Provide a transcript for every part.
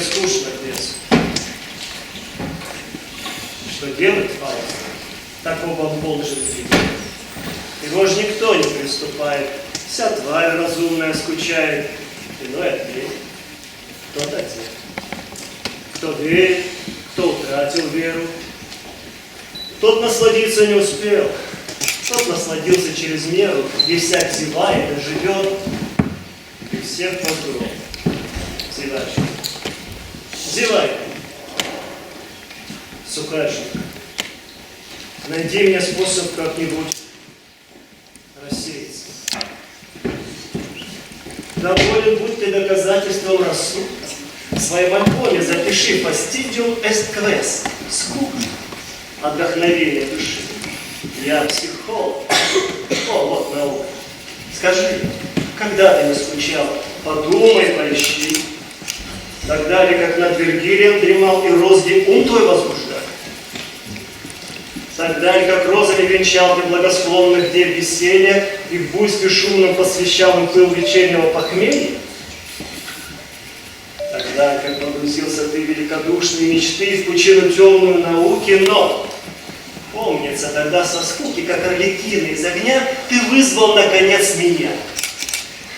скучно без. Что делать, Фауст? Такого должен быть. Его же никто не приступает. Вся тварь разумная скучает. Иной ответ. Кто-то отец. Кто верит, кто утратил веру. Тот насладиться не успел. Тот насладился через меру, где всяк зевает и живет. И всех возгром. Зевай. Зевай. Сухая шутка. Найди мне способ как-нибудь рассеяться. Доволен будь ты доказательством рассудка. В своем альбоме запиши «Fastidium est quaes» — скука, отдохновение души. Я психолог. О, вот наука. Скажи, когда ты не скучал? Подумай, поищи. Тогда ли, как над Вергилием дремал и розги ум твой возбуждал? Тогда ли, как розами венчал ты благосклонных дев веселья и в буйстве шумном посвящал им пыл вечернего похмелья? Тогда, как погрузился ты в великодушные мечты в пучину темную науки, но, помнится, тогда со скуки, как арлекина из огня, ты вызвал, наконец, меня.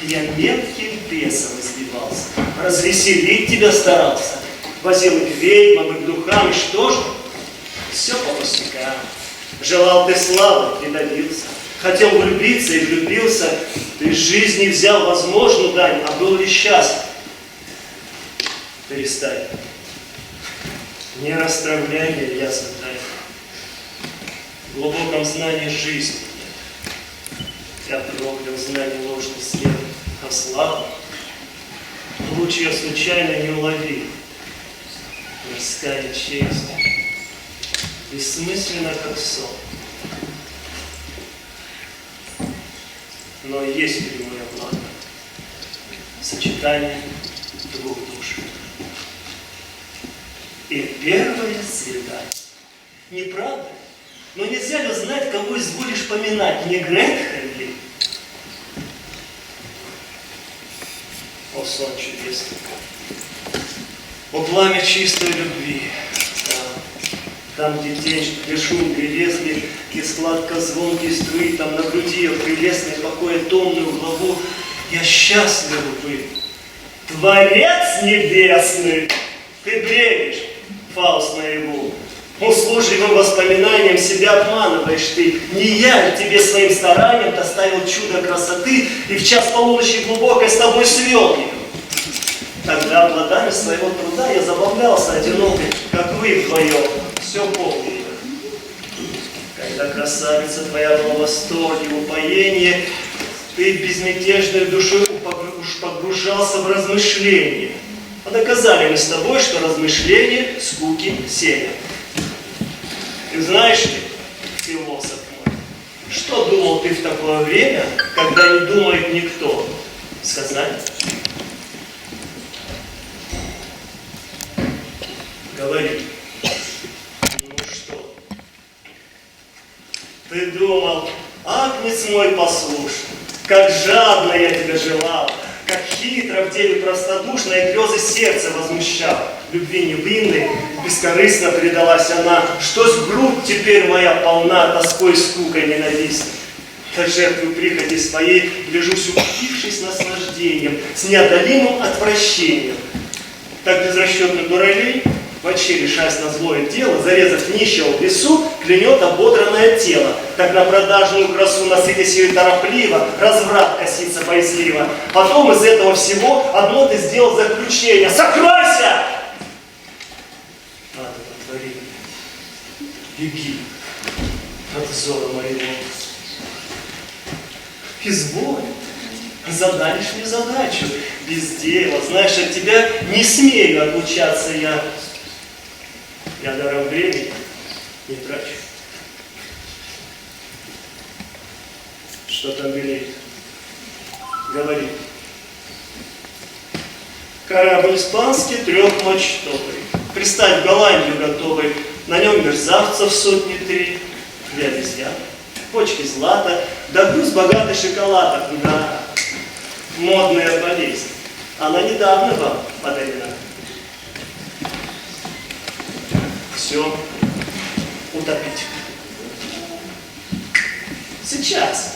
Я мелким бесом избивался, развеселить тебя старался, возил и к ведьмам, и к духам, и что же? Все по пустякам. Желал ты славы и добился, хотел влюбиться и влюбился, ты из жизни взял возможную дань, а был ли счастлив? Перестань. Не расстравляй меня, ясно тайно. В глубоком знании жизни нет. Я проклял знание ложный след, а слава луч я случайно не уловил. Мирская честь бессмысленно, как сон. Но есть прямое благо, сочетание двух душ. И первое свидание. Не правда? Но нельзя ли узнать, кого изволишь поминать, не Гретхен ли? О, сон чудесный! О, пламя чистой любви! Там, где шум прелестный, где складка звонкий струи, там на груди ее прелестной покоя томную главу, я счастлив быть. Творец небесный! Ты бредишь, Фауст, наяву. Услужливым воспоминанием себя обманываешь ты. Не я ли тебе своим старанием доставил чудо красоты и в час полуночи глубокой с тобой свел ее? Тогда плодами своего труда я забавлялся одинокой, как вы вдвоем. Все помню. Когда красавица твоя была в восторге, в упоении, ты безмятежной душой уж погружался в размышления. А доказали мы с тобой, что размышления скуки семя. И знаешь ли, философ мой, что думал ты в такое время, когда не думает никто? Сказать? Говори. Ну что? Ты думал, агнец мой послушный, как жадно я тебя желал, как хитро в деле простодушной грезы сердце возмущал. Любви невинной, бескорыстно предалась она, что грудь теперь моя полна тоской и скукой ненавистной. Я жертву прихоти своей гляжусь, упившись наслаждением, с неодолимым отвращением. Так безрасчетный дуралей, вообще решаясь на злое дело, зарезав нищего в лесу, клянет ободранное тело. Так на продажную красу, насытясь ее торопливо, разврат косится боязливо. Потом из этого всего одно ты сделал заключение. Сокройся! Надо потворить. Беги от взора моего. Изволь, задашь мне задачу. Без дела, знаешь, от тебя не смею отлучаться я. Я даром времени не трачу. Что там велит? Говори. Корабль испанский трехмачтовый. Приставь Голландию готовый. На нем мерзавцев сотни три. Для обезьян. Почки злата. Да груз богатый шоколадов. Да. Модная болезнь. Она недавно вам подарена. все утопить. Сейчас.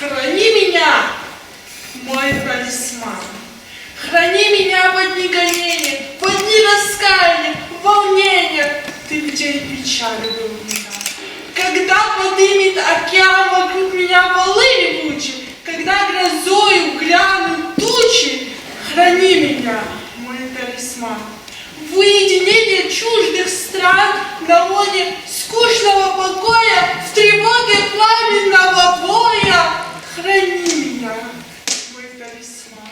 Храни меня, мой талисман. Храни меня в дни гонения, в дни раскаяния, волнения. Ты в день печали был у меня. Когда подымет океан вокруг меня валы летучие, когда грозою грянут тучи, храни меня, мой талисман. В уединении чуждых стран, на лоне скучного покоя, в тревоге пламенного боя, храни меня, мой талисман.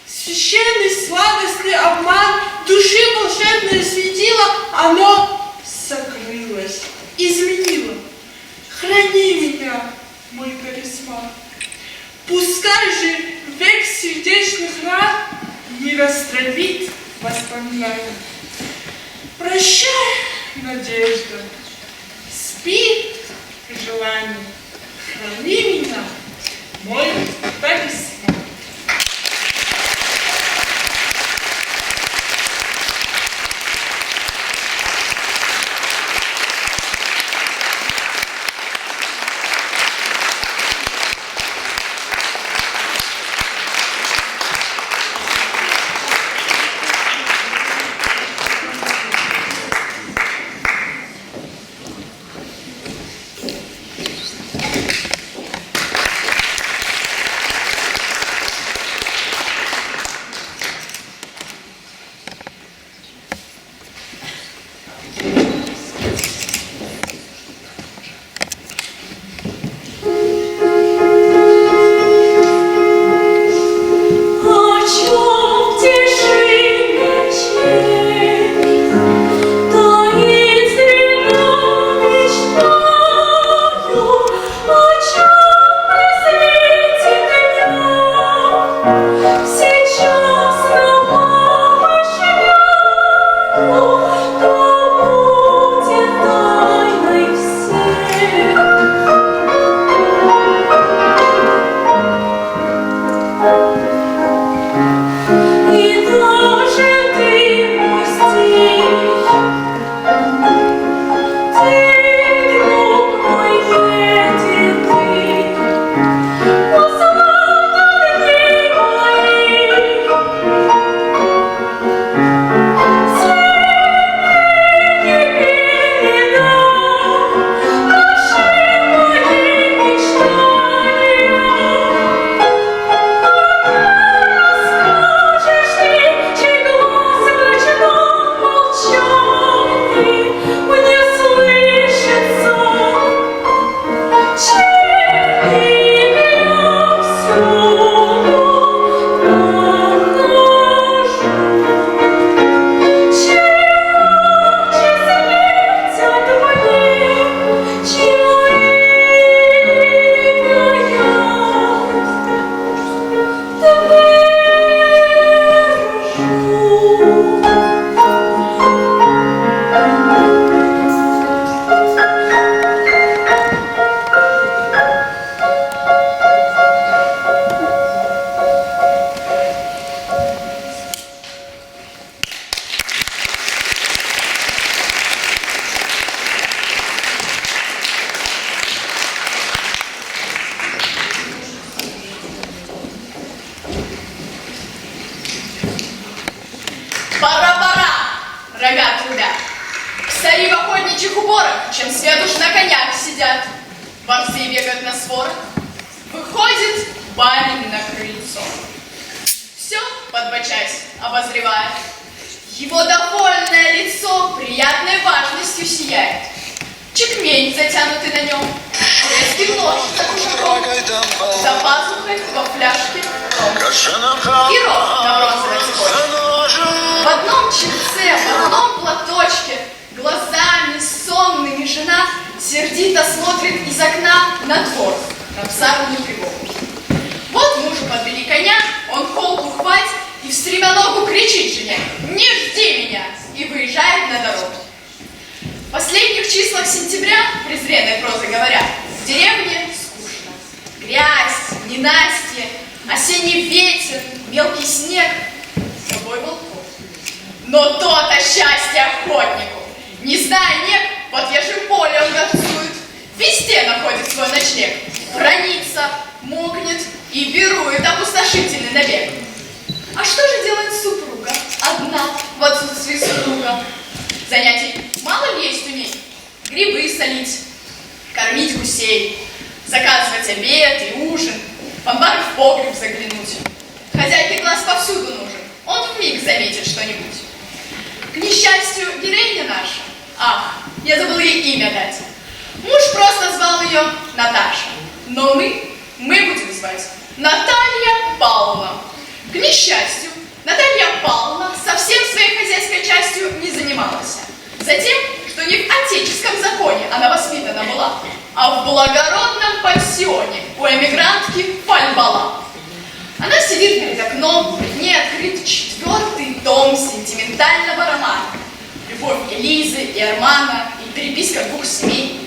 Священный сладостный обман души волшебное светило, оно сокрылось, изменило. Храни меня, мой талисман. Пускай же век сердечных ран не растравит воспоминания. Прощай, надежда, спи, желание. Храни меня, мой талисман. рога трубят. Псари в охотничьих уборах, чем свет уж на конях сидят. Борцы бегают на сворах. Выходит барин на крыльцо. Все, подбочась, обозревает. Его довольное лицо приятной важностью сияет. Чекмень, затянутый на нем, резкий нож за кушаком, за пазухой во фляжке ром. И рог на бронзовой цепочке. В одном чепце, в одном платочке, глазами сонными жена сердито смотрит из окна на двор, на псарную тревогу. Вот мужу подвели коня, он холку хватит и в стремяногу кричит жене: «Не жди меня!» и выезжает на дорогу. В последних числах сентября, презренной прозой говоря, в деревне скучно. Грязь, ненастье, осенний ветер, мелкий снег, с собой волков. Но то-то счастье охотнику! Не зная нег, под ежим полем горцует, везде находит свой ночлег. Бронится, мокнет и пирует опустошительный набег. А что же делает супруга? Одна в отсутствии супруга. Занятий мало ли есть у ней. Грибы солить, кормить гусей, заказывать обед и ужин, в амбар в погреб заглянуть. Хозяйке глаз повсюду нужен, он вмиг заметит что-нибудь. К несчастью, героиня наша, ах, я забыла ей имя дать. Муж просто звал ее Наташа, но мы будем звать Наталья Павловна. К несчастью, Наталья Павловна совсем своей хозяйской частью не занималась. Затем, что не в отеческом законе она воспитана была, а в благородном пансионе у эмигрантки Фальбала. Она сидит перед окном, перед ней открыт 4-й том сентиментального романа «Любовь Элизы и Армана» и «Переписка двух семей».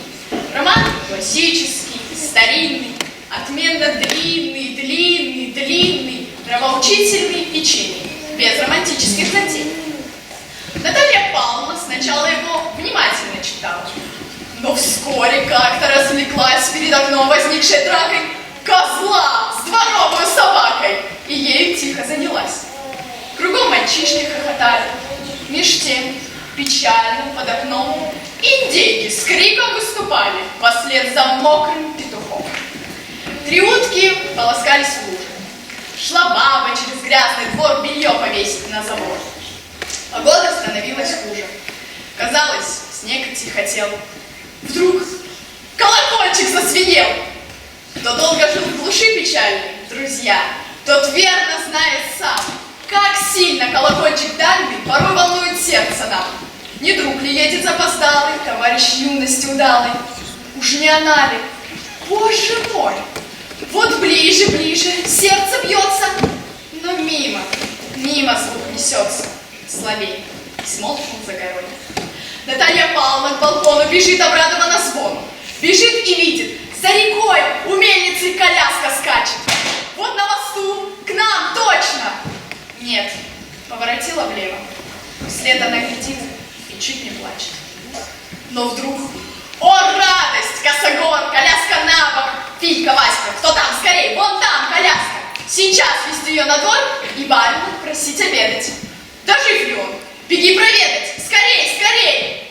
Роман классический, старинный, отменно длинный, нравоучительный и чинный, без романтических затей. Наталья Павловна сначала его внимательно читала, но вскоре как-то развлеклась перед окном возникшей дракой козла с дворовой собакой и ею тихо занялась. Кругом мальчишки хохотали. Меж тем, печально под окном индейки с криком выступали вслед за мокрым петухом. 3 утки полоскались в луже. Шла баба через грязный двор белье повесить на забор. Погода становилась хуже. Казалось, снег идти хотел. Вдруг колокольчик зазвенел. Кто долго жил в глуши печальной, друзья, тот верно знает сам, как сильно колокольчик дальний порой волнует сердце нам. Не друг ли едет запоздалый, товарищ юности удалый? Уж не она ли? Боже мой! Вот ближе, сердце бьется, но мимо звук несется, слабей, смолкнул за горой. Наталья Павловна к балкону бежит обрадованно звону, бежит и видит, за рекой у мельницы коляска скачет. Вот на мосту, к нам, точно! Нет, поворотила влево, вслед она глядит и чуть не плачет. Но вдруг, о радость, косогор, коляска на бок! Филька, Васька, кто там, скорей, вон там коляска! Сейчас вести ее на двор и барина просить обедать. Да жив ли он? Беги проведать! Скорей, скорей!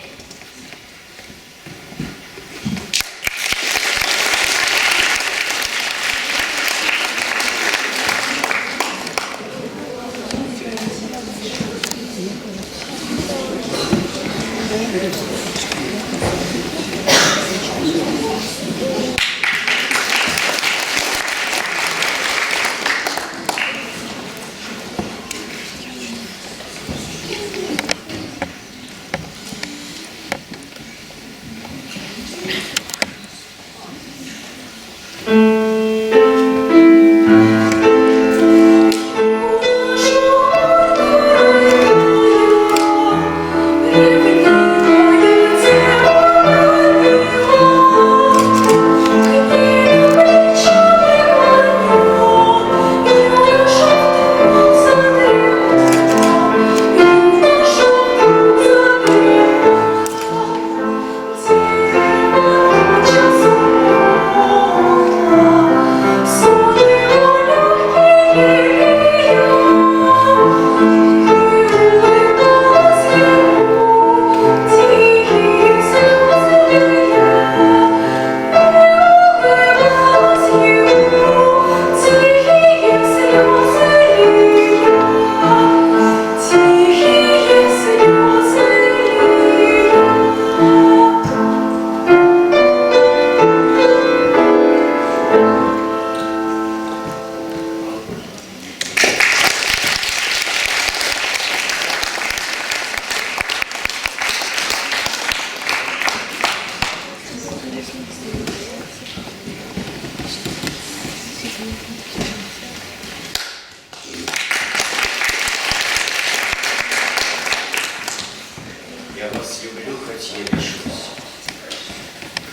Я вас люблю, хоть я решусь,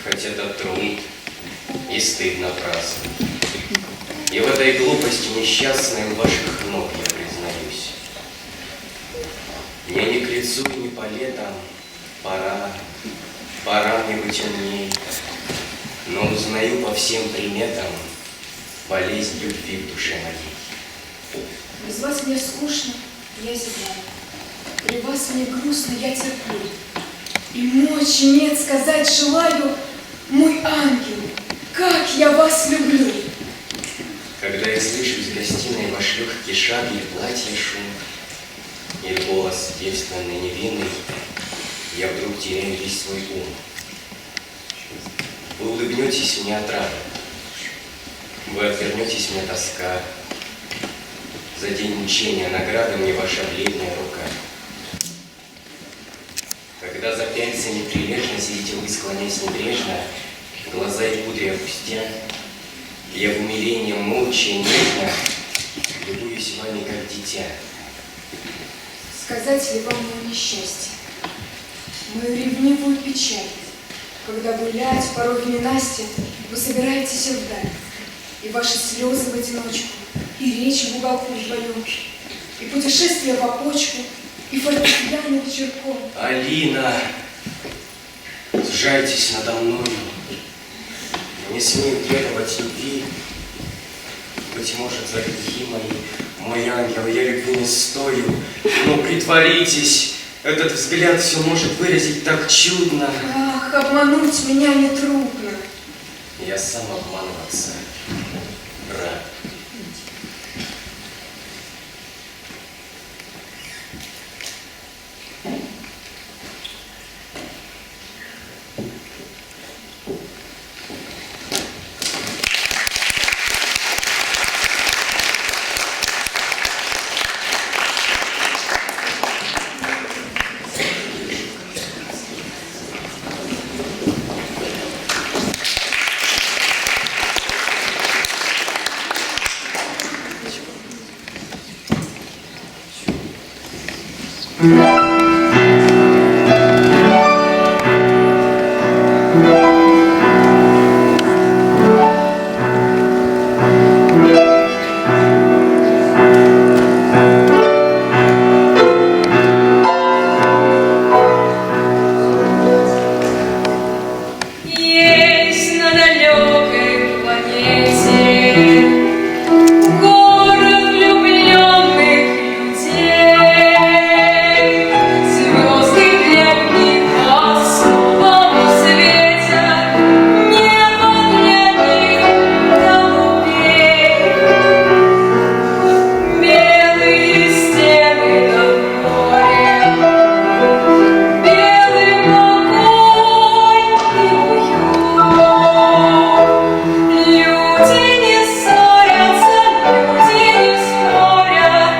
хоть это труд и стыд напрасно. И в этой глупости несчастной у ваших ног я признаюсь. Мне не к лицу и не по летам, пора мне быть умней, но узнаю по всем приметам, болезнь любви в душе моей. Без вас мне скучно, я зеваю. При вас мне грустно, я терплю. И мочи нет сказать желаю, мой ангел, как я вас люблю. Когда я слышу из гостиной ваш легкий шаг или платье шум, или голос девственный, невинный, я вдруг теряю весь свой ум. Вы улыбнетесь мне от раны, вы отвернетесь мне тоска. За день мучения награда мне ваша бледная рука. Когда за пяльцами прилежно сидите вы, склонясь небрежно, глаза и кудри опустя, я в умилении молча и нежно любуюсь вами, как дитя. Сказать ли вам мое несчастье, мою ревнивую печаль, когда гулять порой в ненастье вы собираетесь вдаль, и ваши слезы в одиночку, и речь в уголку вдвоем, и путешествие в опочку, и фортепиано вечерком. Алина, сжальтесь надо мною, не смею требовать любви. Быть может, за грехи мои, мой ангел, я любви не стою, но притворитесь, этот взгляд все может выразить так чудно. Ах, обмануть меня нетрудно. Я сам обманываться рад. Есть на далекой планете город влюбленных людей. Звезды для них по особому светят, небо для них голубей. Белые стены над морем, белый покой и уют. Люди не ссорятся, люди не спорят,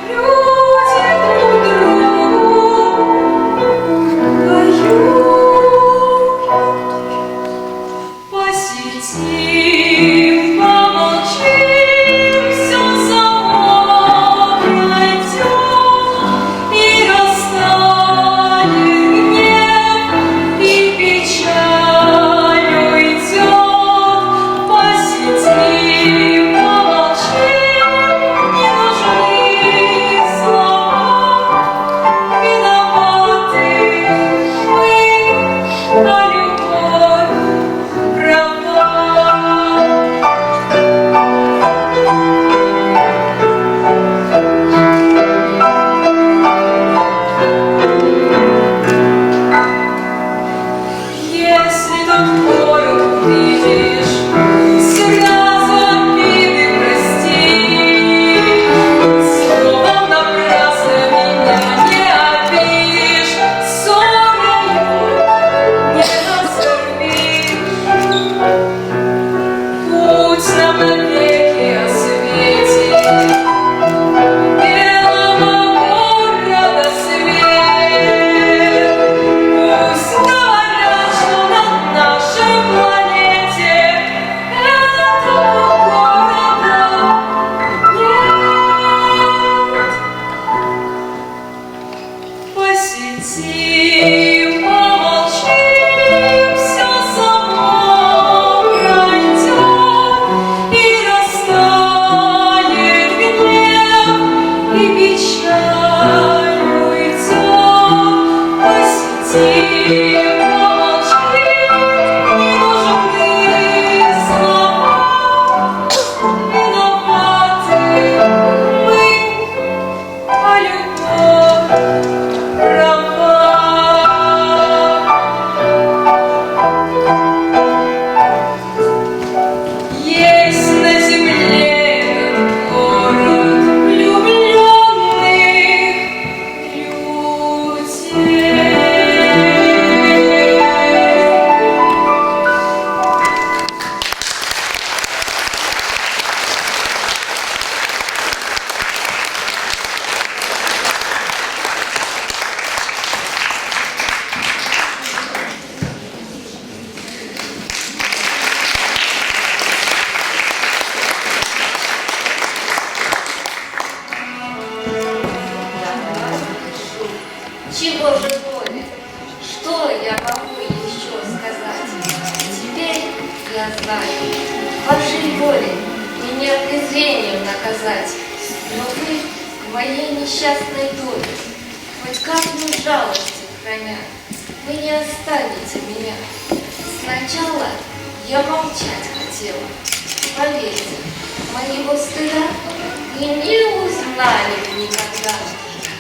люди друг другу поют. Посетим, помолчим, все само пройдет, и растает гнев, и печаль уйдет. Посетим, помолчим, не нужны слова, виноваты мы, а любовь права. Если тот город увидишь, сразу обиды прости. Словом напрасно меня не обидишь, ссорою не оскорбишь. Путь нам навеки осветит белого города свет. Пусть говорят, что над нашей знаю. Вашей волей меня презрением наказать, но вы в моей несчастной доле хоть каплю жалости храня, вы не оставите меня. Сначала я молчать хотела, поверьте, моего стыда вы не узнали бы никогда.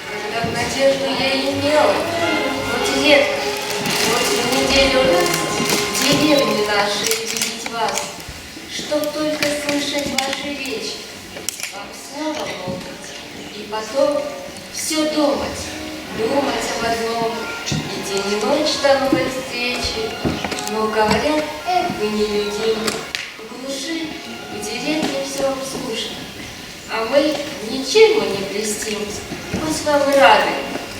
Когда надежду я имела, хоть редко, хоть в неделю раз, в деревне нашей видеть вас, чтоб только слышать ваши речи, вам снова молвить, и потом все думать об одном, и день и ночь до новой встречи. Но говорят, вы нелюдимы, в глуши, в деревне все вам скучно, а мы ничем не блестим, пусть вам и рады,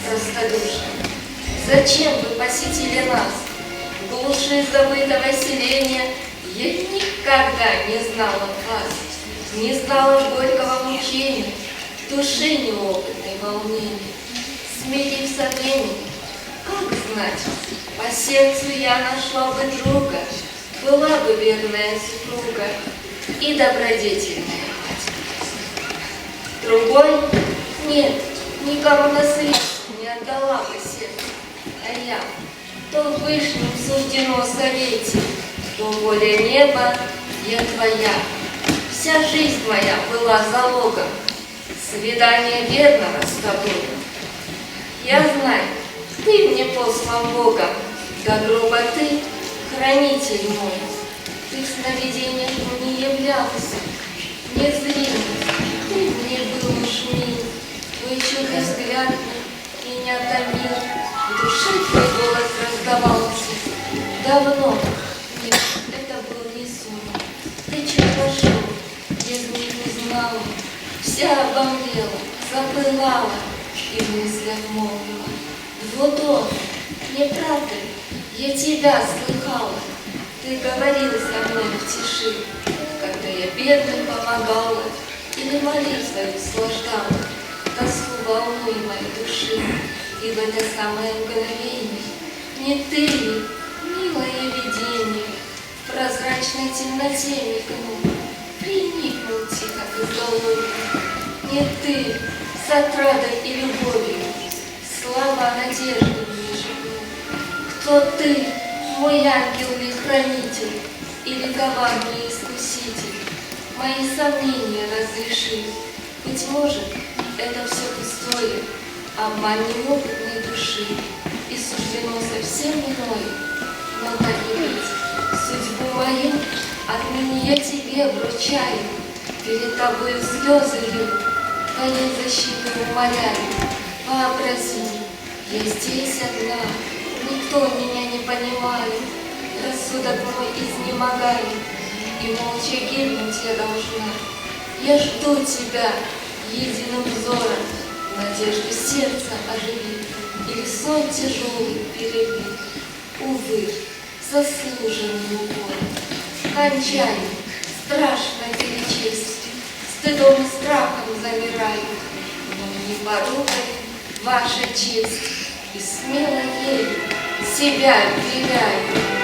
простодушно. Зачем вы посетили нас? В глуши забытого селения я никогда не знала вас, не знала горького мучения, души неопытной волнения. Смирив со временем, как знать, по сердцу я нашла бы друга, была бы верная супруга и добродетельная мать. Другой? Нет, никому на свете не отдала бы сердце, а я, то вышним суждено совете, то воля неба, я твоя. Вся жизнь моя была залогом свидания верного с тобой. Я знаю, ты мне послан Богом, до гроба ты хранитель мой. Ты в сновидениях мне являлся, незримый, ты мне был уж мил, твой чудный взгляд меня томил, в душе твой голос раздавался. Давно, нет, это был не сон, ты чуть пошел, без них не знала, вся обомлела, запылала и в мыслях молвила. Вот он, не правда ли, я тебя слыхала, ты говорил со мной в тиши, когда я бедным помогала или молитвой услаждала тоску волнуемой души. И в это самое мгновение не ты ли, милое видение, в прозрачной темноте мигнул, приникнул тихо к изголовью. Не ты, с отрадой и любовью, слова надежды мне шепнул. Кто ты, мой ангел ли хранитель, или коварный искуситель? Мои сомнения разреши. Быть может, это все пустое, обман неопытной души, и суждено совсем иное. Но так и быть, судьбу мою отныне я тебе вручаю, перед тобою слезы лью, твоей защиты умоляю. Вообрази, я здесь одна, никто меня не понимает, рассудок мой изнемогает, и молча гибнуть я должна. Я жду тебя единым взором, надежду сердца оживи, или сон тяжелый переви. Увы, заслуженный укор. Кончаю, страшно перечесть, стыдом и страхом замираю, но не порукой ваша честь, и смело ею себя вверяю.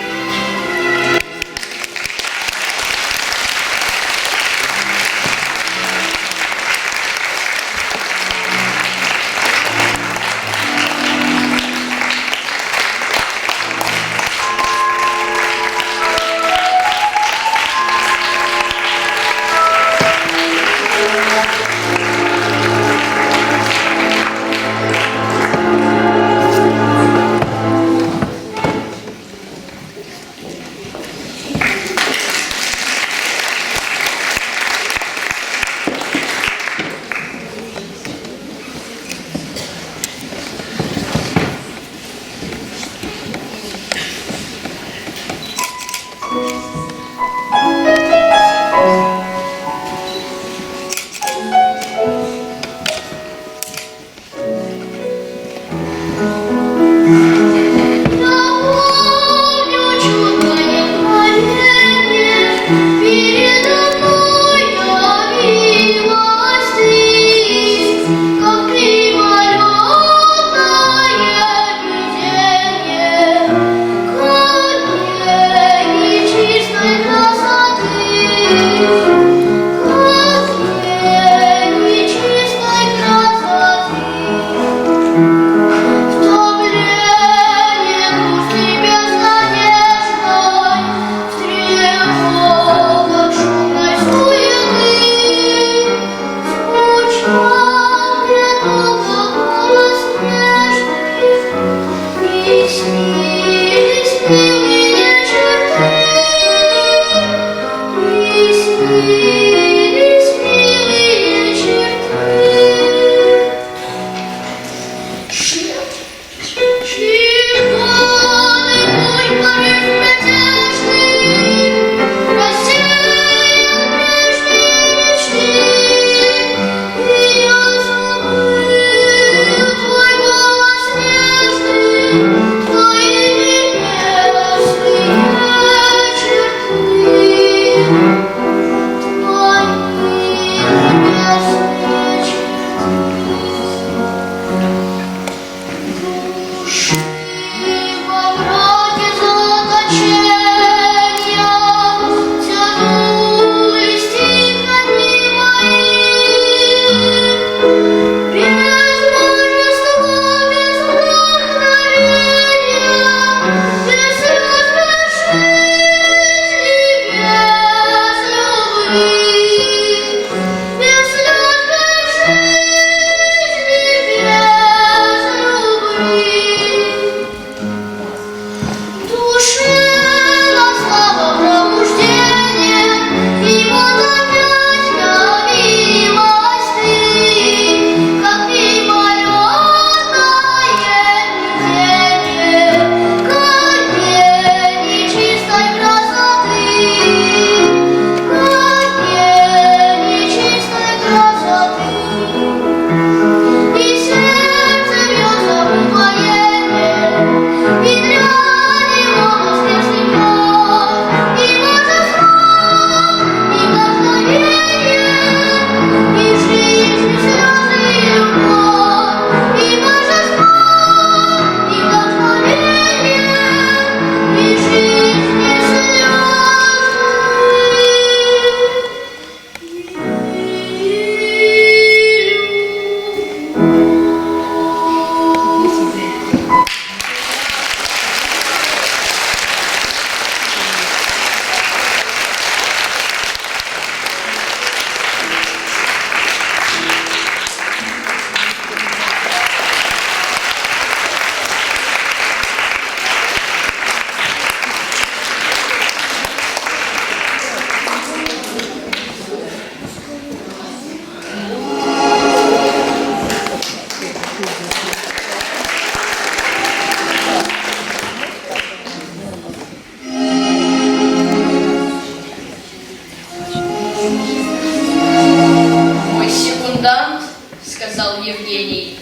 сказал Евгений.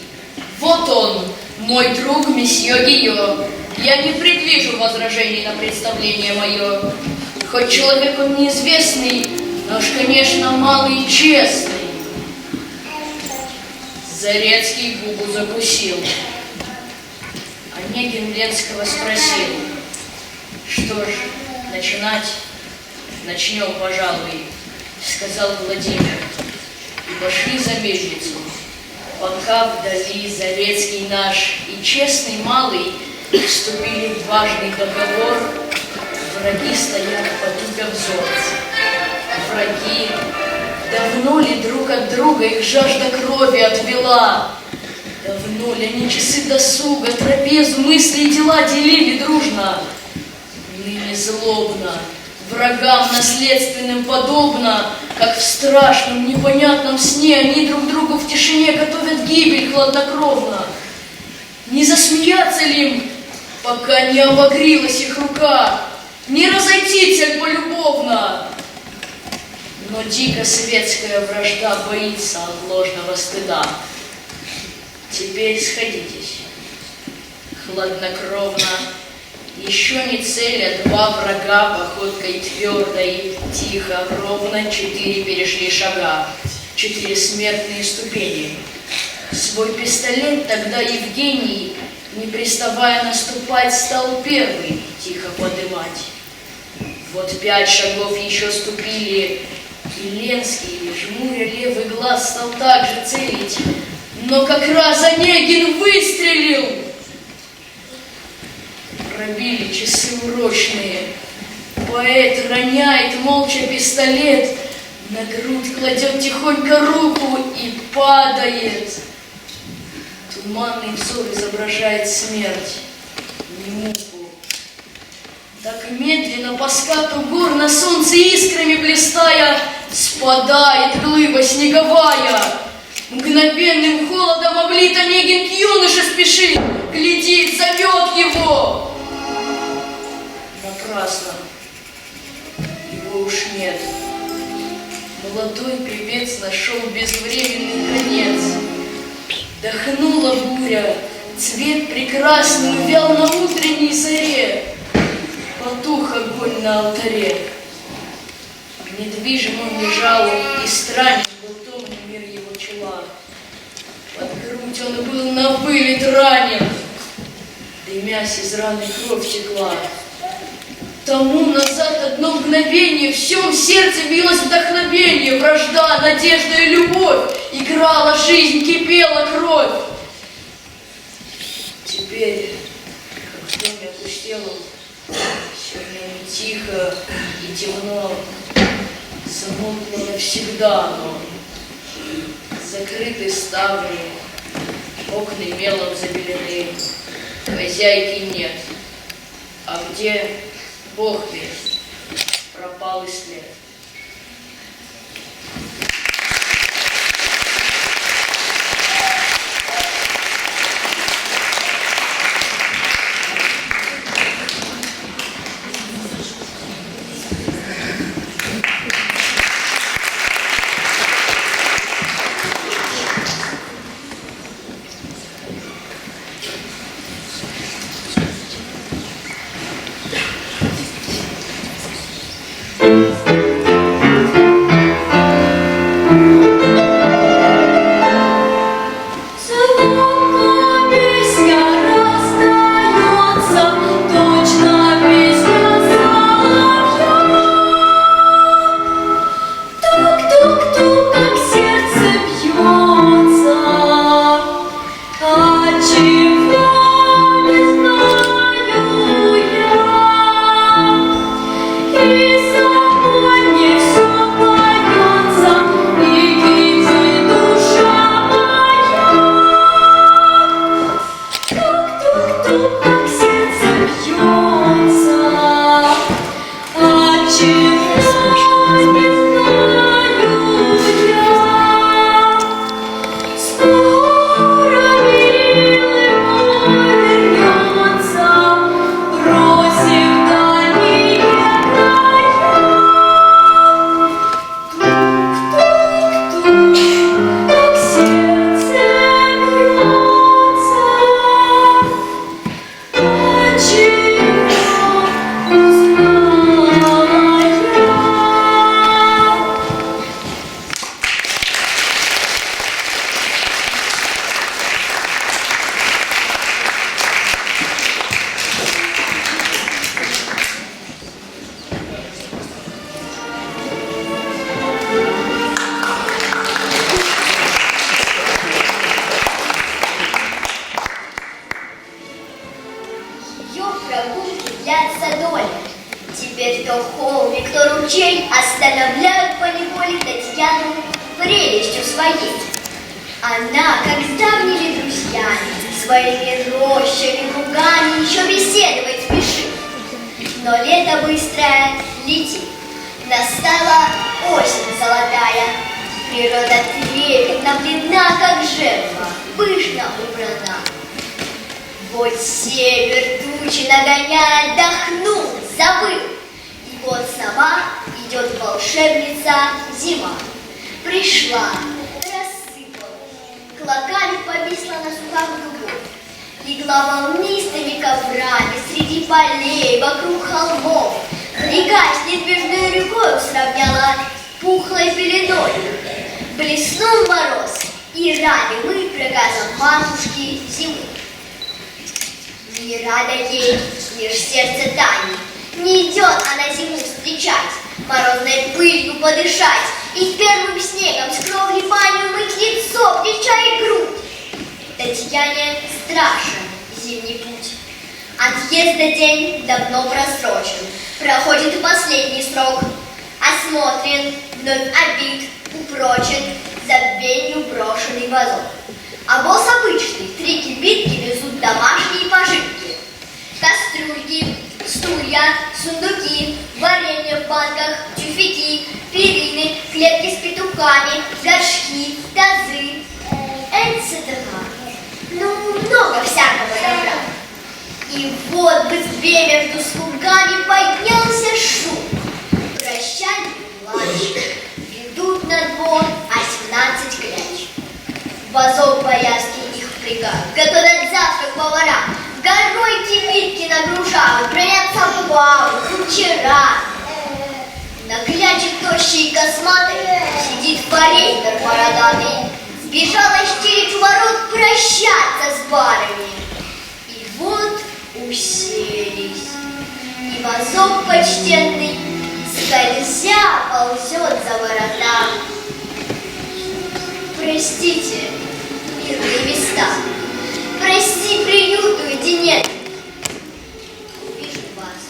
Вот он, мой друг месье Гийо. Я не предвижу возражений на представление мое. Хоть человек он неизвестный, но уж, конечно, малый и честный. Зарецкий губу закусил. Онегин Ленского спросил. Что ж, начинать? Начнем, пожалуй, сказал Владимир. И пошли за мельницу. Пока вдали Зарецкий наш и честный малый вступили в важный договор, враги стоят потупя взор. Враги, давно ли друг от друга их жажда крови отвела? Давно ли они часы досуга, трапезу, мысли и дела делили дружно? Ныне злобно, врагам наследственным подобно, как в страшном, непонятном сне они друг другу в тишине готовят гибель хладнокровно. Не засмеяться ли им, пока не обогрилась их рука, не разойтись ли полюбовно? Но дико светская вражда боится от ложного стыда. Теперь сходитесь, хладнокровно, еще не целя два врага походкой твердой и тихо, ровно 4 перешли шага, 4 смертные ступени. Свой пистолет тогда Евгений, не приставая наступать, стал первый тихо подымать. Вот 5 шагов еще ступили, и Ленский, жмуря левый глаз, стал также целить. Но как раз Онегин выстрелил. Пробили часы урочные. Поэт роняет молча пистолет, на грудь кладет тихонько руку и падает. Туманный взор изображает смерть, не муку. Так медленно по скату гор на солнце искрами блистая спадает глыба снеговая. Мгновенным холодом облит Онегин к юноше спешит, глядит, зовет его. Напрасно, его уж нет. Молодой певец нашел безвременный конец. Дохнула буря, цвет прекрасный увял на утренней заре. Потух огонь на алтаре. Недвижим он лежал, и странен был томный мир его чела. Под грудь он был на вылет ранен, дымясь из раны кровь текла. Тому назад одно мгновение в всем сердце билось вдохновение, вражда, надежда и любовь. Играла жизнь, кипела кровь. Теперь, как в доме опустелом, все в нем тихо и темно, замолкло навсегда оно. Закрыты ставни, окна мелом забелены, хозяйки нет. А где Бог весть, пропал и след. холмик, то ручей останавливают поневоле Татьяну прелестью своей. Она, как с давними друзьями, своими рощами, лугами еще беседовать спешит. Но лето быстрое летит, настала осень золотая. Природа трепетна, бледна, как жертва, пышно убрана. Вот север тучи нагоняет, дохнул, забыл. И вот сама идет волшебница зима. Пришла, рассыпалась, клоками повисла на сухах дубов. Легла волнистыми коврами среди полей, вокруг холмов. Река с недвижной рекой сравняла пухлой пеленой. Блеснул мороз, и рады мы проказом матушки зимы. Не рада ей лишь сердце Тани, не идет она зиму встречать, морозной пылью подышать и первым снегом с кровли баню мыть лицо, плеча и грудь. Татьяне страшен зимний путь. Отъезда день давно просрочен, проходит и последний срок. Осмотрен, вновь обид, упрочен, забвенью брошенный вазок. А босс обычный, 3 кибитки везут домашние пожитки. Кастрюльки, стулья, сундуки, варенье в банках, тюфяки, перины, клетки с петухами, горшки, тазы, etc. Ну, много всякого добра. И вот в избе между слугами поднялся шум. Прощальный ланч, ведут на двор 18 кляч. Вазок боярский их впрягают, готовят завтрак повара, горой кибитки нагружают, бронятся бабы, кучера. На кляче тощий и косматый сидит форейтер бородатый, сбежала щелить у ворот прощаться с барами. И вот уселись, и вазок почтенный, скользя, ползет за ворота. Простите, мирные места, прости, приют уединенный. Вижу вас,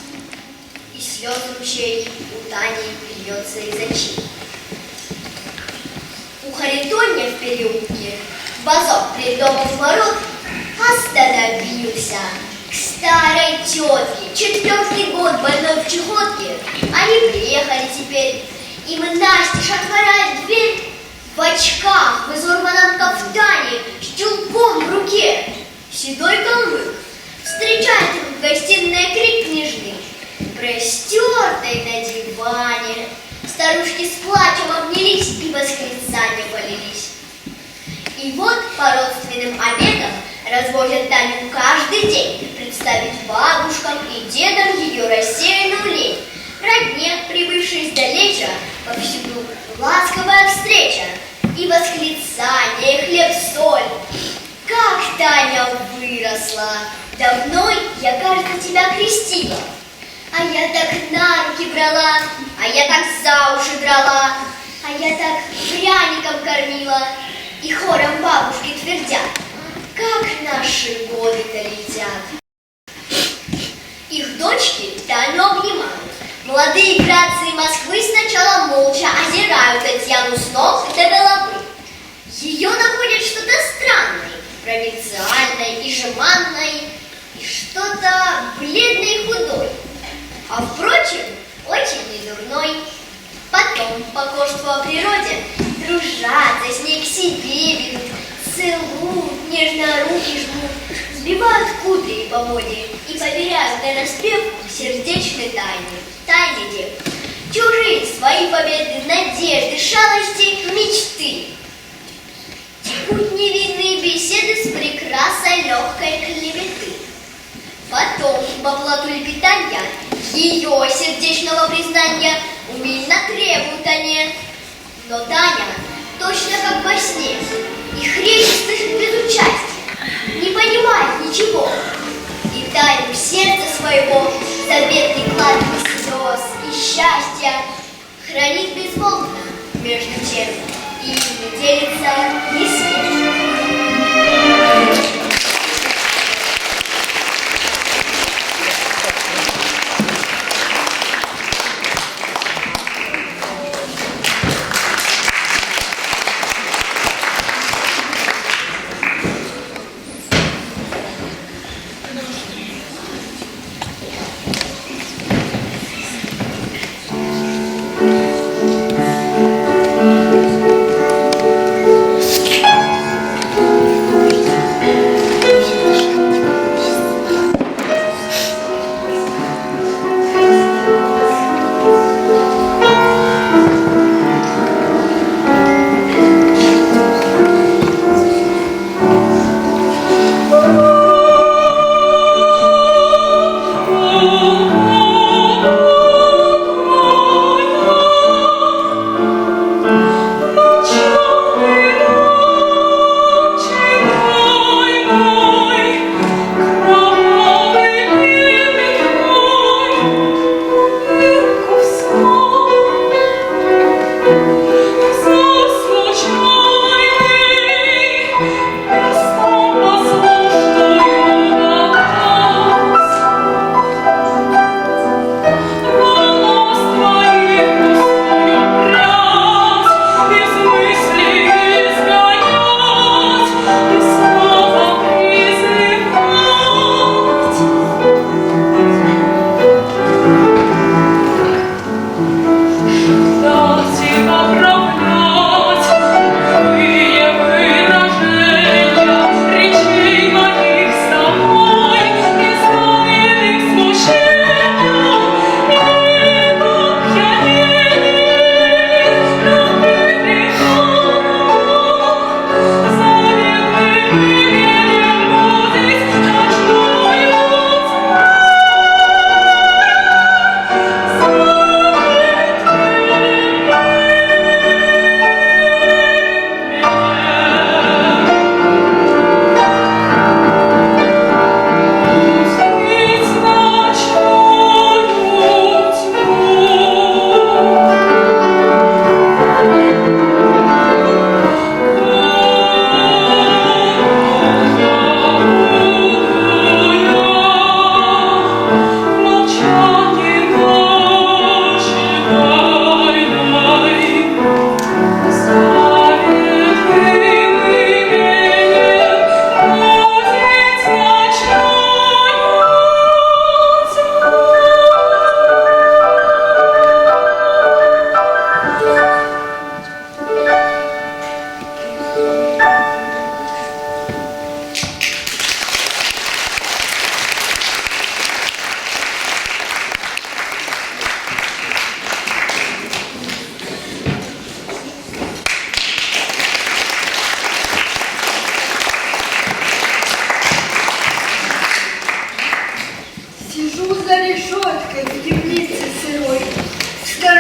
и слез ручей у Тани льется из очей. У Харитонья в переулке вазок пред домом ворот остановился. К старой тетке, 4-й год больной в чехотке, они приехали теперь. Им настежь отворяет дверь в очках, в изорванном кафтане, с чулком в руке. Седой калмык встречает их в гостиной крик княжны, простертой на диване. Старушки с плачем обнялись и восклицания полились. И вот по родственным обедам развозят Таню каждый день, представить бабушкам и дедам ее рассеянную лень. Родне, прибывшей издалеча, повсюду ласковая встреча и восклицание, хлеб-соль. Как Таня выросла! Давно я, кажется, тебя крестила. А я так на руки брала, а я так за уши драла, а я так пряником кормила. И хором бабушки твердят, как наши годы-то летят. Их дочки Таню обнимают. Молодые грации Москвы сначала молча озирают Татьяну с ног до головы. Ее находят что-то странное, провинциальное и жеманное, и что-то бледное и худой. А впрочем, очень недурной. Потом, по кошству о природе, дружатся с ней, к себе ведут, целуют, нежно руки жмут, сбивают кудри по моде и поверяют на распев сердечной тайны, тайны дев. Чужие свои победы, надежды, шалости, мечты. Текут невинные беседы с прекрасой легкой клеветы. Потом, по плату лепетанья, ее сердечного признания умильно требуют они. Но Таня, точно как во сне, их речь слышит без участия, не понимает ничего. И тайну сердца своего, заветный клад слез и счастья, хранит безмолвно между тем и не делится ни с кем.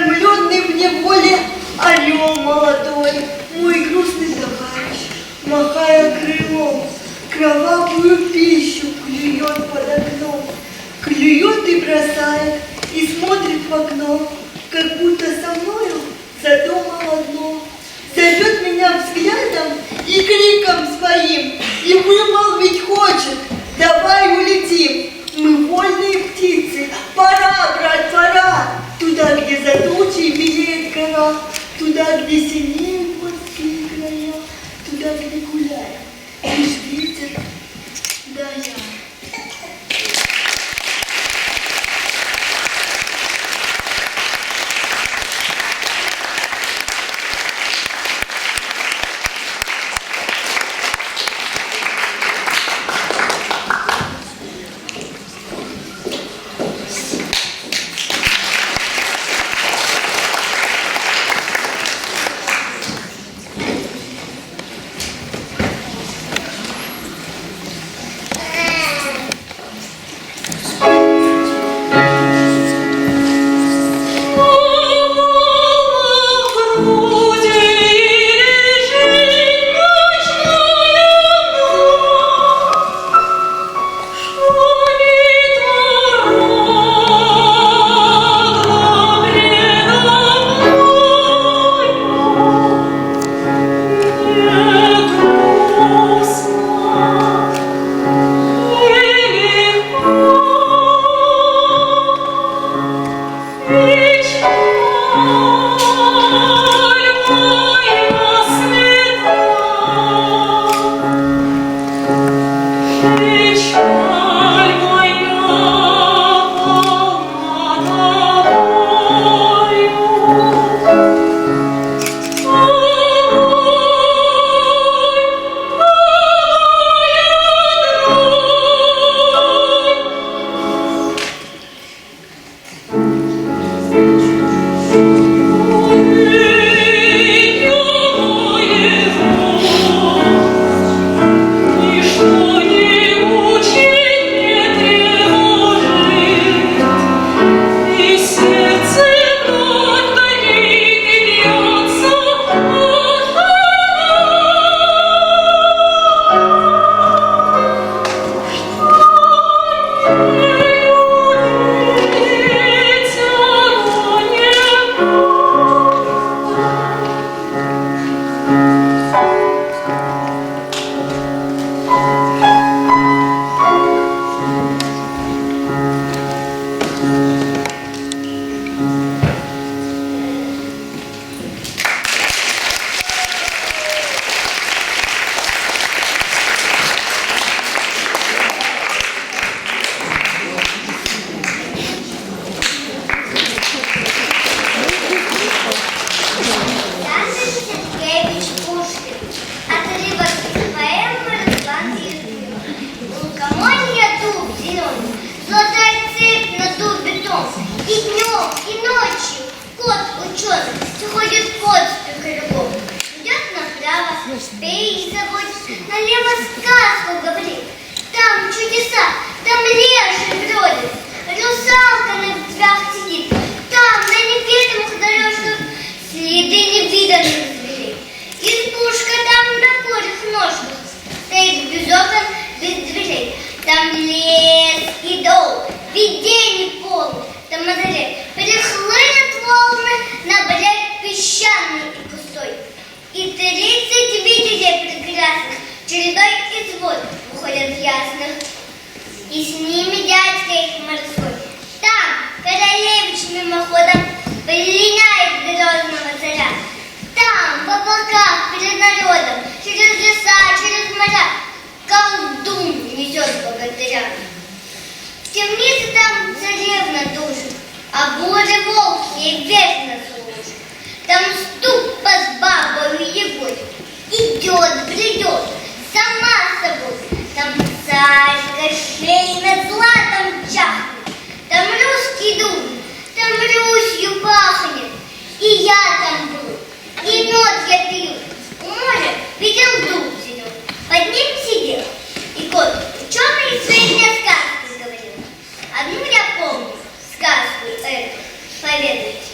Скормленный в неволе орел молодой, мой грустный товарищ, махая крылом, кровавую пищу клюет под окном, клюет и бросает, и смотрит в окно, как будто со мною задумал одно. Зовет меня взглядом и криком своим, и вымолвить хочет: давай улетим, мы вольные птицы, пора, брат, пора, туда, где за тучей белеет гора, туда, где синеют морские края, туда, где гуляет лишь ветер да я. Налево сказку говорит, там чудеса, там леший бродит, русалка на ветвях сидит, там на неведомых дорожках следы невиданных зверей. Избушка там на курьих ножках стоит без окон, без дверей. Там лес и дол, видений полный, там на заре перехлынут волны на берег песчаный и пустой. И 30 виделей прекрасных чередой из вод уходят ясных, и с ними дядька их морской. Там королевич мимоходом пленяет грозного царя. Там в облаках перед народом, через леса, через моря, колдун несет богатыря. В темнице там царевна душит, а Божий волк ей вечно служит. Там ступа с бабою Егой идет, бредет, сама собой. Там царь шеи над златом чахнет, там русский дух, там Русью пахнет. И я там был, и мед я пил, у моря видел дуб зеленый, под ним сидел, и кот ученый свои мне сказки говорил. Одну я помню, сказку эту поведать.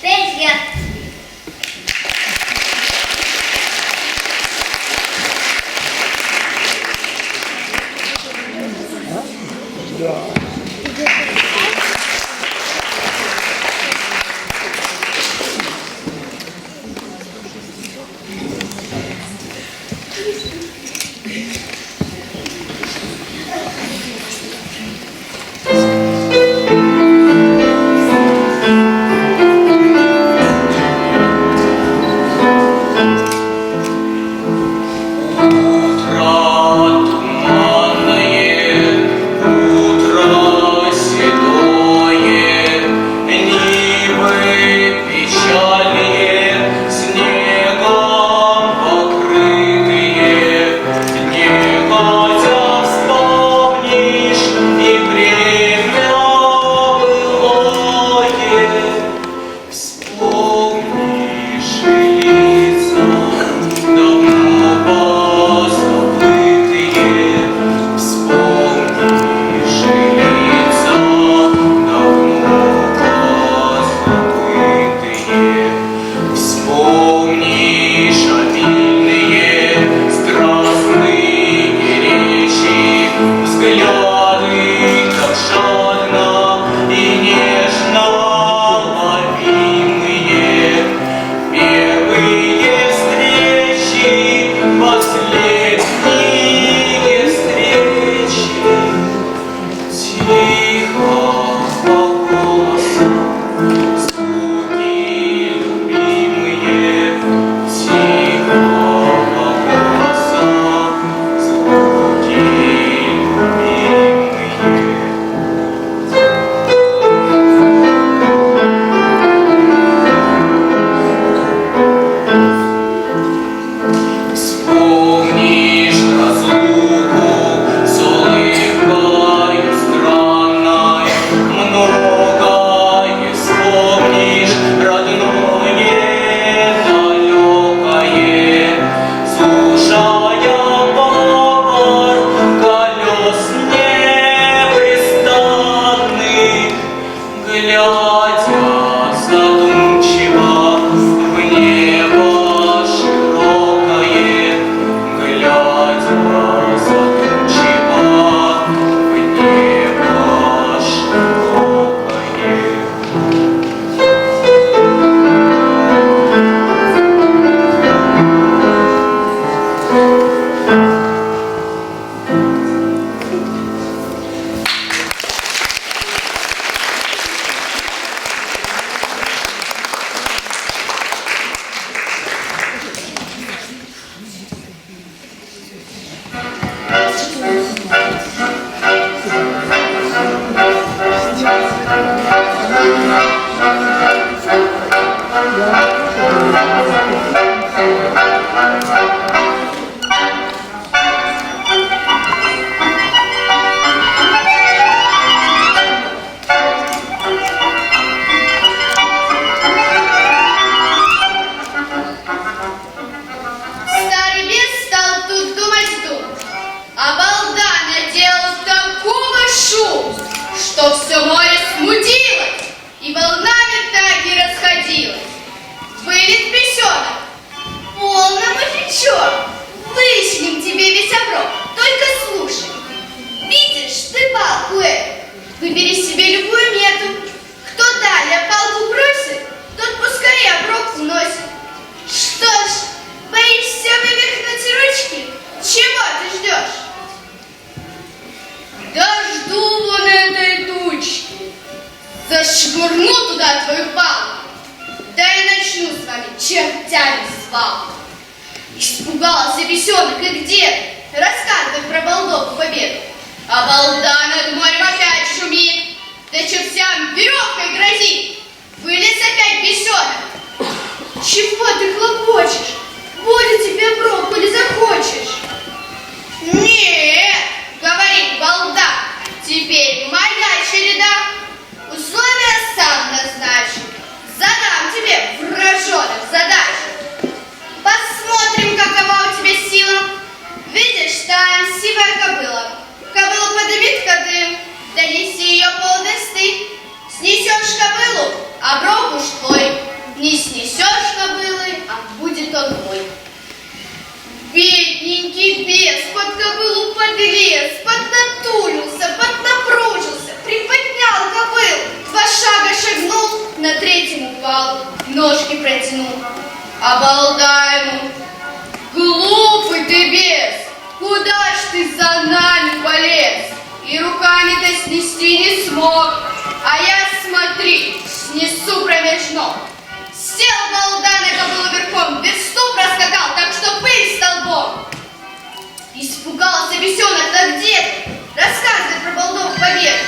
Старый бес стал тут думать, а балда наделал такого шума, что все море смутилось, и волнами так и расходилось. Вылет бесенок. Полно, мужичок, вышлем тебе весь оброк, только слушай. Видишь ты палку эту? Выбери себе любую мету. Кто далее палку бросит, тот пускай оброк уносит. Что ж, боишься вывихнуть ручки? Чего ты ждешь? Да жду вон этой тучки. Зашвырну туда твою палку. Да и начну с вами чертями свалку. Испугался бесенок, и где ты? Рассказывай про балдову победу. А балда над морем опять шумит, да чертям веревкой грозит. Вылез опять бесенок. Чего ты хлопочешь? Будет тебе брок, коли захочешь. Нет, говорит балда, теперь моя череда. Условия сам назначу. Задам тебе враженых задач. Посмотрим, какова у тебя сила. Видишь, там сивая кобыла. Кобыла подымет кадым, да неси ее полный стыд. Снесешь кобылу, а брок уж твой. Не снесешь кобылы, а будет он мой. Бедненький бес под кобылу подлез, поднатулился, поднапружился, приподнял кобылу, 2 шага шагнул, на 3-м упал, ножки протянул. А балда ему: глупый ты бес, куда ж ты за нами полез? И руками-то снести не смог, а я, смотри, снесу промеж ног. Сел балда на кобылу верхом, версту проскакал, так что пыль столбом. Испугался бесенок, да где ты? Рассказывай про балдову победу.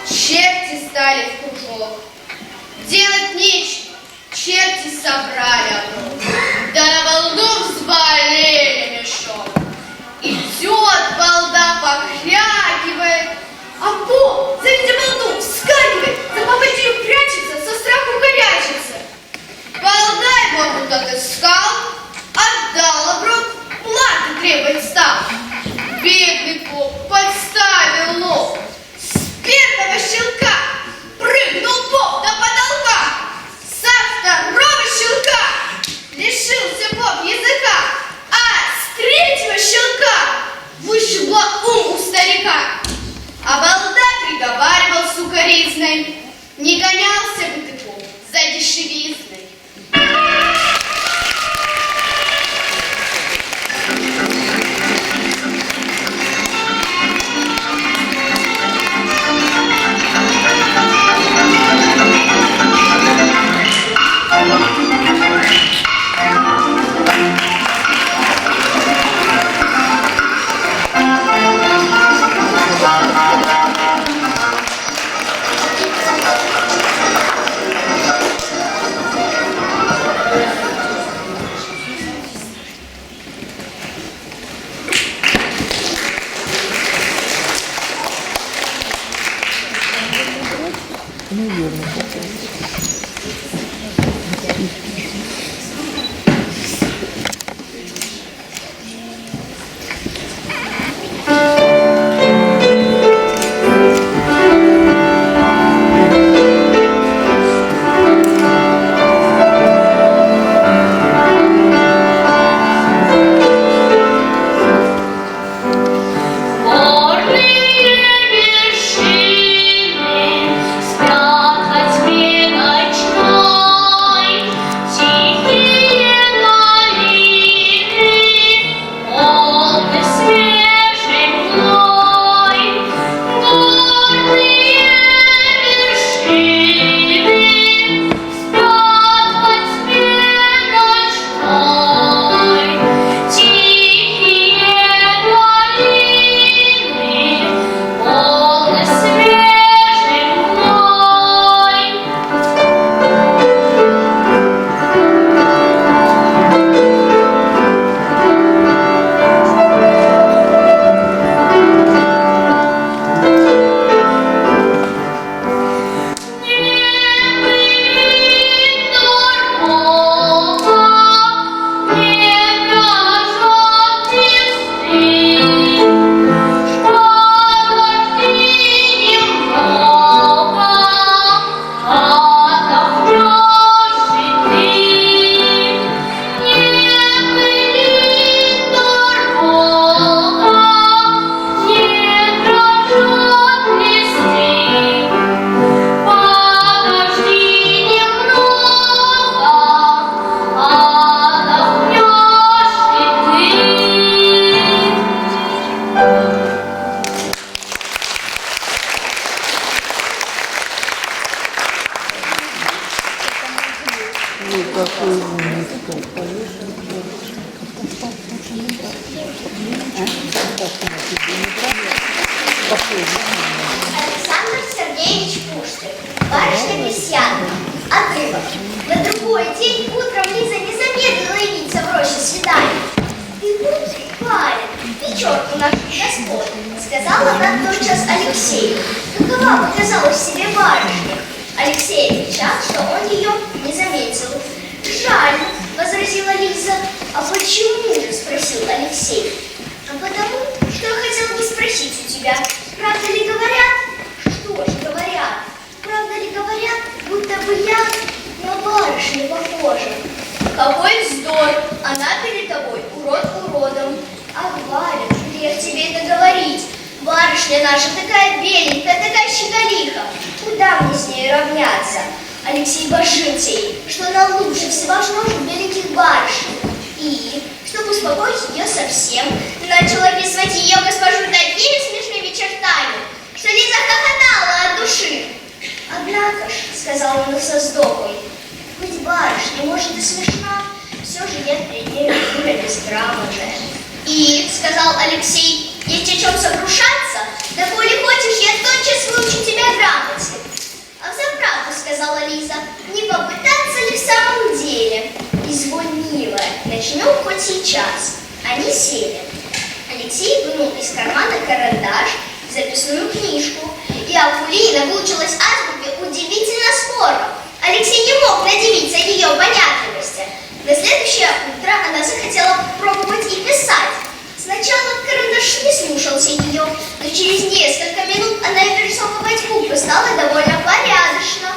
Черти стали в кружок. Делать нечего, черти собрали оброк. Да на балду взвалили мешок. Идет балда, похрякивает, а поп, завидя балду, вскакивает, за попытью прячется, со страху горячится. Балда его тут отыскал, отдал оброк, платы требовать стал. Бедный поп подставил лоб, с первого щелка прыгнул поп до потолка. Со 2-го щелка лишился поп языка, а с 3-го щелка вышибло ум у старика. А балда приговаривал сукоризной: не гонялся бы ты, поп, за дешевизной. Александр Сергеевич Пушкин. Барышня крестьянка. Отрывок. На другой день утром Лиза не замедлила явиться в роще свидания. «Ты вот, парень, вечерку нашу господ», — сказала она тотчас Алексею. Какова показалась себе барышня? Алексей отвечал, что он ее не заметил. «Жаль», — возразила Лиза. «А почему же?» — спросил Алексей. «А потому, что я хотел бы спросить у тебя, правда ли говорят?» «Что же говорят? Правда ли говорят, будто бы я на барышню похожа?» «Какой вздор! Она перед тобой урод уродом!» «Ах, Варя, грех тебе это говорить! Барышня наша такая беленькая, такая щеголиха! Куда мне с ней равняться?» Алексей божился ей, что она лучше всевозможных беленьких барышень. И, чтобы успокоить ее совсем, начал описывать ее госпожу такими смешными чертами, что Лиза хохотала от души. «Однако ж, — сказал он со вздохом, — хоть барышня, может, и смешна, все же я перед ней дура безграмотная». «И, — сказал Алексей, — есть о чем сокрушаться, да коли хочешь, я тотчас выучу тебя грамоте». «А взаправду, — сказала Лиза, — не попытаться ли в самом деле?» «Изволь, милая, начнем хоть сейчас». Они сели. Алексей вынул из кармана карандаш, записную книжку, и Акулина выучилась азбуке удивительно скоро. Алексей не мог надивиться ее понятливости. На следующее утро она захотела попробовать и писать. Сначала карандаш не слушался ее, но через несколько минут она и вырисовывать буквы стала довольно порядочно.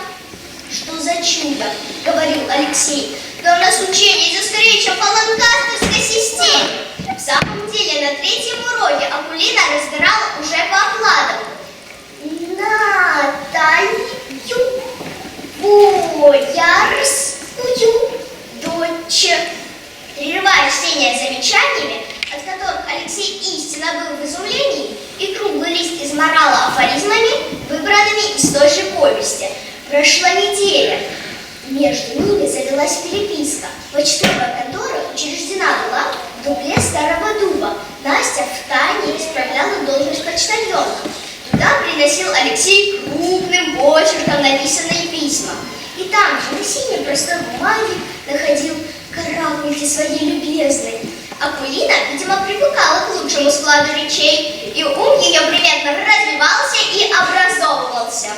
«Что за чудо!» — говорил Алексей. «Да у нас учение идет скорее, чем по ланкастерской системе». В самом деле, на третьем уроке Акулина разбирала уже по окладам. «Наталью Боярскую дочь». Прерывая чтение замечаниями, от которых Алексей истинно был в изумлении, и круглый лист изморала афоризмами, выбранными из той же повести. Прошла неделя. Между ними завелась переписка. Почтовая контора учреждена была в дупле Старого Дуба. Настя втайне исправляла должность почтальона. Туда приносил Алексей крупным почерком написанные письма. И там же на синей простой бумаге находил каракульки своей любезной. Акулина, видимо, привыкала к лучшему складу речей, и ум ее приметно развивался и образовывался.